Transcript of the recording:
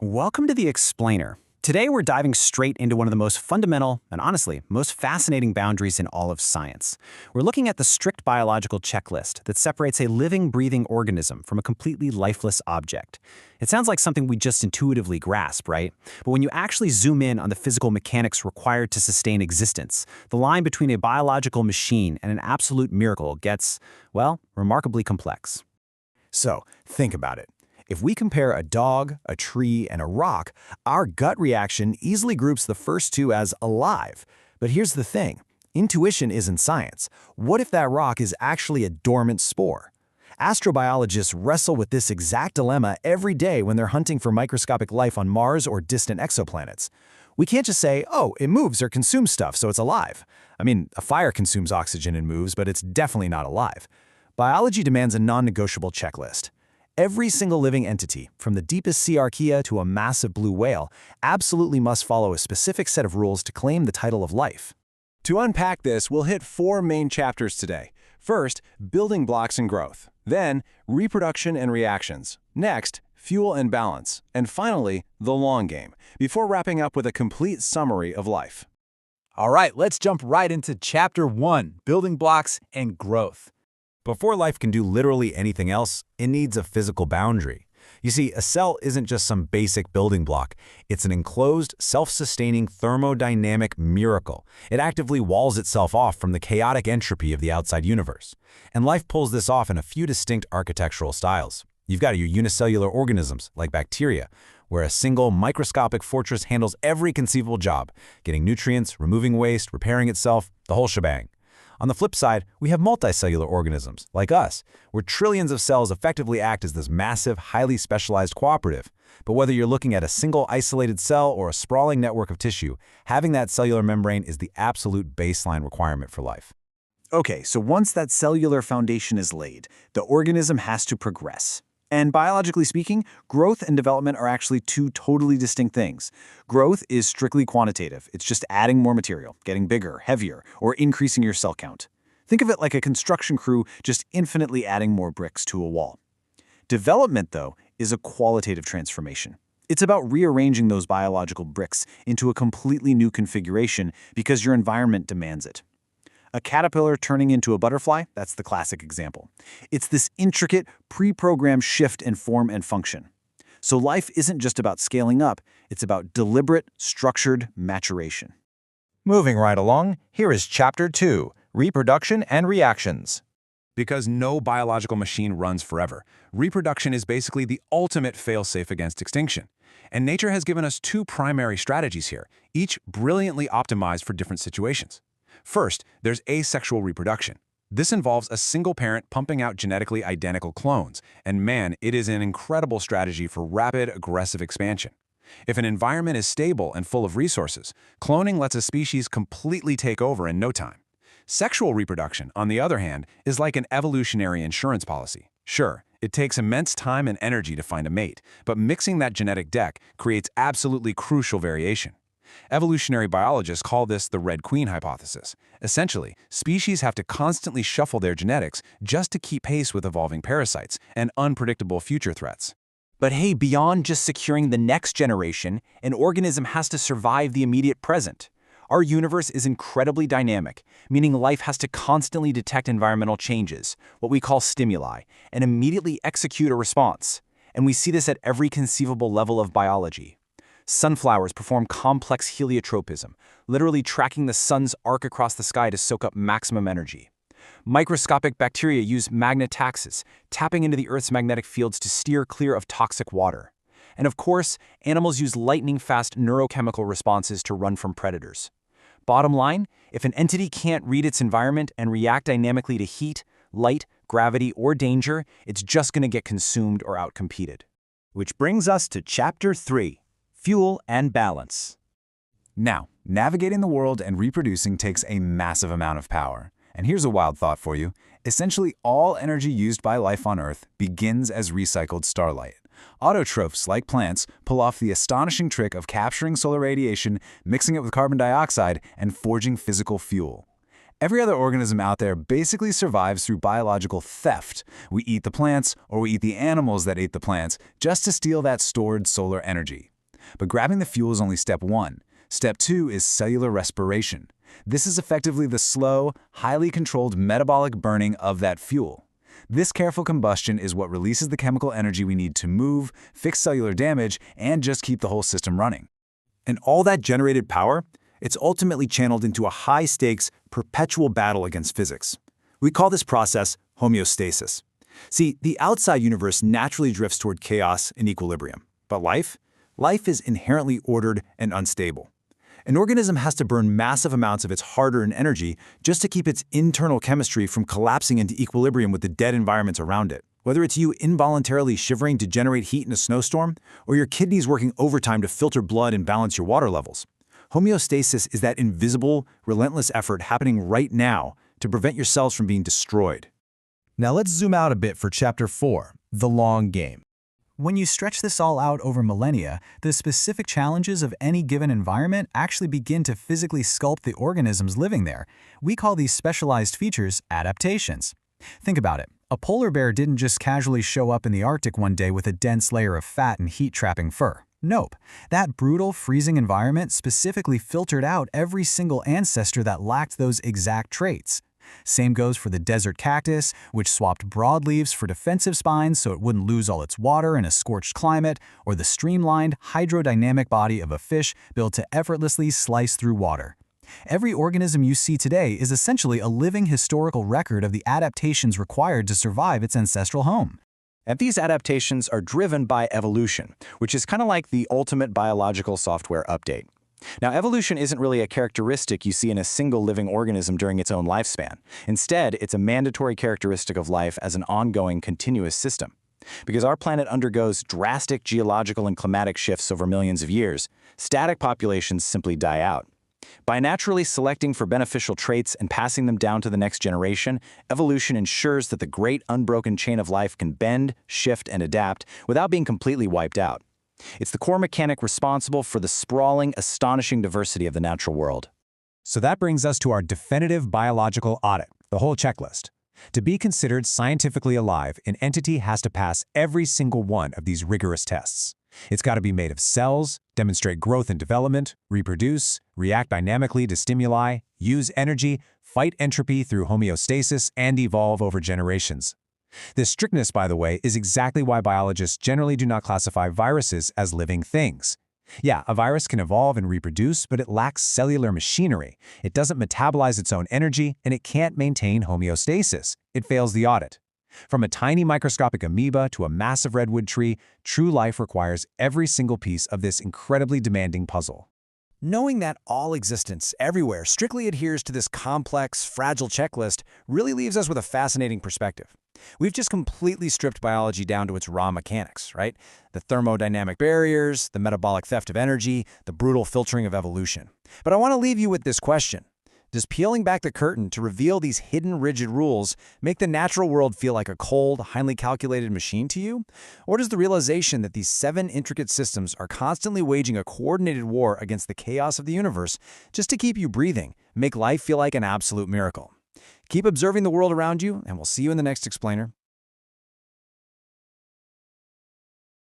Welcome to The Explainer. Today we're diving straight into one of the most fundamental and honestly, most fascinating boundaries in all of science. We're looking at the strict biological checklist that separates a living, breathing organism from a completely lifeless object. It sounds like something we just intuitively grasp, right? But when you actually zoom in on the physical mechanics required to sustain existence, the line between a biological machine and an absolute miracle gets, well, remarkably complex. So, think about it. If we compare a dog, a tree, and a rock, our gut reaction easily groups the first two as alive. But here's the thing. Intuition isn't science. What if that rock is actually a dormant spore? Astrobiologists wrestle with this exact dilemma every day when they're hunting for microscopic life on Mars or distant exoplanets. We can't just say, oh, it moves or consumes stuff, so it's alive. I mean, a fire consumes oxygen and moves, but it's definitely not alive. Biology demands a non-negotiable checklist. Every single living entity, from the deepest sea archaea to a massive blue whale, absolutely must follow a specific set of rules to claim the title of life. To unpack this, we'll hit four main chapters today. First, building blocks and growth. Then, reproduction and reactions. Next, fuel and balance. And finally, the long game, before wrapping up with a complete summary of life. All right, let's jump right into Chapter 1, Building Blocks and Growth. Before life can do literally anything else, it needs a physical boundary. You see, a cell isn't just some basic building block. It's an enclosed, self-sustaining thermodynamic miracle. It actively walls itself off from the chaotic entropy of the outside universe. And life pulls this off in a few distinct architectural styles. You've got your unicellular organisms, like bacteria, where a single microscopic fortress handles every conceivable job, getting nutrients, removing waste, repairing itself, the whole shebang. On the flip side, we have multicellular organisms, like us, where trillions of cells effectively act as this massive, highly specialized cooperative. But whether you're looking at a single isolated cell or a sprawling network of tissue, having that cellular membrane is the absolute baseline requirement for life. Okay, so once that cellular foundation is laid, the organism has to progress. And biologically speaking, growth and development are actually two totally distinct things. Growth is strictly quantitative. It's just adding more material, getting bigger, heavier, or increasing your cell count. Think of it like a construction crew just infinitely adding more bricks to a wall. Development, though, is a qualitative transformation. It's about rearranging those biological bricks into a completely new configuration because your environment demands it. A caterpillar turning into a butterfly, that's the classic example. It's this intricate, pre-programmed shift in form and function. So life isn't just about scaling up, it's about deliberate, structured maturation. Moving right along, here is Chapter 2, Reproduction and Reactions. Because no biological machine runs forever, reproduction is basically the ultimate fail-safe against extinction. And nature has given us two primary strategies here, each brilliantly optimized for different situations. First, there's asexual reproduction. This involves a single parent pumping out genetically identical clones, and man, it is an incredible strategy for rapid, aggressive expansion. If an environment is stable and full of resources, cloning lets a species completely take over in no time. Sexual reproduction, on the other hand, is like an evolutionary insurance policy. Sure, it takes immense time and energy to find a mate, but mixing that genetic deck creates absolutely crucial variation. Evolutionary biologists call this the Red Queen hypothesis. Essentially, species have to constantly shuffle their genetics just to keep pace with evolving parasites and unpredictable future threats. But hey, beyond just securing the next generation, an organism has to survive the immediate present. Our universe is incredibly dynamic, meaning life has to constantly detect environmental changes, what we call stimuli, and immediately execute a response. And we see this at every conceivable level of biology. Sunflowers perform complex heliotropism, literally tracking the sun's arc across the sky to soak up maximum energy. Microscopic bacteria use magnetaxis, tapping into the Earth's magnetic fields to steer clear of toxic water. And of course, animals use lightning-fast neurochemical responses to run from predators. Bottom line, if an entity can't read its environment and react dynamically to heat, light, gravity, or danger, it's just going to get consumed or outcompeted. Which brings us to Chapter 3. Fuel and balance. Now, navigating the world and reproducing takes a massive amount of power. And here's a wild thought for you. Essentially, all energy used by life on Earth begins as recycled starlight. Autotrophs, like plants, pull off the astonishing trick of capturing solar radiation, mixing it with carbon dioxide, and forging physical fuel. Every other organism out there basically survives through biological theft. We eat the plants, or we eat the animals that ate the plants, just to steal that stored solar energy. But grabbing the fuel is only step one. Step two is cellular respiration. This is effectively the slow, highly controlled metabolic burning of that fuel. This careful combustion is what releases the chemical energy we need to move, fix cellular damage, and just keep the whole system running. And all that generated power, it's ultimately channeled into a high-stakes, perpetual battle against physics. We call this process homeostasis. See, the outside universe naturally drifts toward chaos and equilibrium. But life? Life is inherently ordered and unstable. An organism has to burn massive amounts of its hard-earned energy just to keep its internal chemistry from collapsing into equilibrium with the dead environments around it. Whether it's you involuntarily shivering to generate heat in a snowstorm, or your kidneys working overtime to filter blood and balance your water levels. Homeostasis is that invisible, relentless effort happening right now to prevent your cells from being destroyed. Now let's zoom out a bit for Chapter 4, the long game. When you stretch this all out over millennia, the specific challenges of any given environment actually begin to physically sculpt the organisms living there. We call these specialized features adaptations. Think about it. A polar bear didn't just casually show up in the Arctic one day with a dense layer of fat and heat-trapping fur. Nope. That brutal, freezing environment specifically filtered out every single ancestor that lacked those exact traits. Same goes for the desert cactus, which swapped broad leaves for defensive spines so it wouldn't lose all its water in a scorched climate, or the streamlined, hydrodynamic body of a fish built to effortlessly slice through water. Every organism you see today is essentially a living historical record of the adaptations required to survive its ancestral home. And these adaptations are driven by evolution, which is kind of like the ultimate biological software update. Now, evolution isn't really a characteristic you see in a single living organism during its own lifespan. Instead, it's a mandatory characteristic of life as an ongoing, continuous system. Because our planet undergoes drastic geological and climatic shifts over millions of years, static populations simply die out. By naturally selecting for beneficial traits and passing them down to the next generation, evolution ensures that the great unbroken chain of life can bend, shift, and adapt without being completely wiped out. It's the core mechanic responsible for the sprawling, astonishing diversity of the natural world. So that brings us to our definitive biological audit, the whole checklist. To be considered scientifically alive, an entity has to pass every single one of these rigorous tests. It's got to be made of cells, demonstrate growth and development, reproduce, react dynamically to stimuli, use energy, fight entropy through homeostasis, and evolve over generations. This strictness, by the way, is exactly why biologists generally do not classify viruses as living things. Yeah, a virus can evolve and reproduce, but it lacks cellular machinery. It doesn't metabolize its own energy, and it can't maintain homeostasis. It fails the audit. From a tiny microscopic amoeba to a massive redwood tree, true life requires every single piece of this incredibly demanding puzzle. Knowing that all existence, everywhere, strictly adheres to this complex, fragile checklist really leaves us with a fascinating perspective. We've just completely stripped biology down to its raw mechanics, right? The thermodynamic barriers, the metabolic theft of energy, the brutal filtering of evolution. But I want to leave you with this question. Does peeling back the curtain to reveal these hidden rigid rules make the natural world feel like a cold, highly calculated machine to you? Or does the realization that these 7 intricate systems are constantly waging a coordinated war against the chaos of the universe just to keep you breathing make life feel like an absolute miracle? Keep observing the world around you, and we'll see you in the next explainer.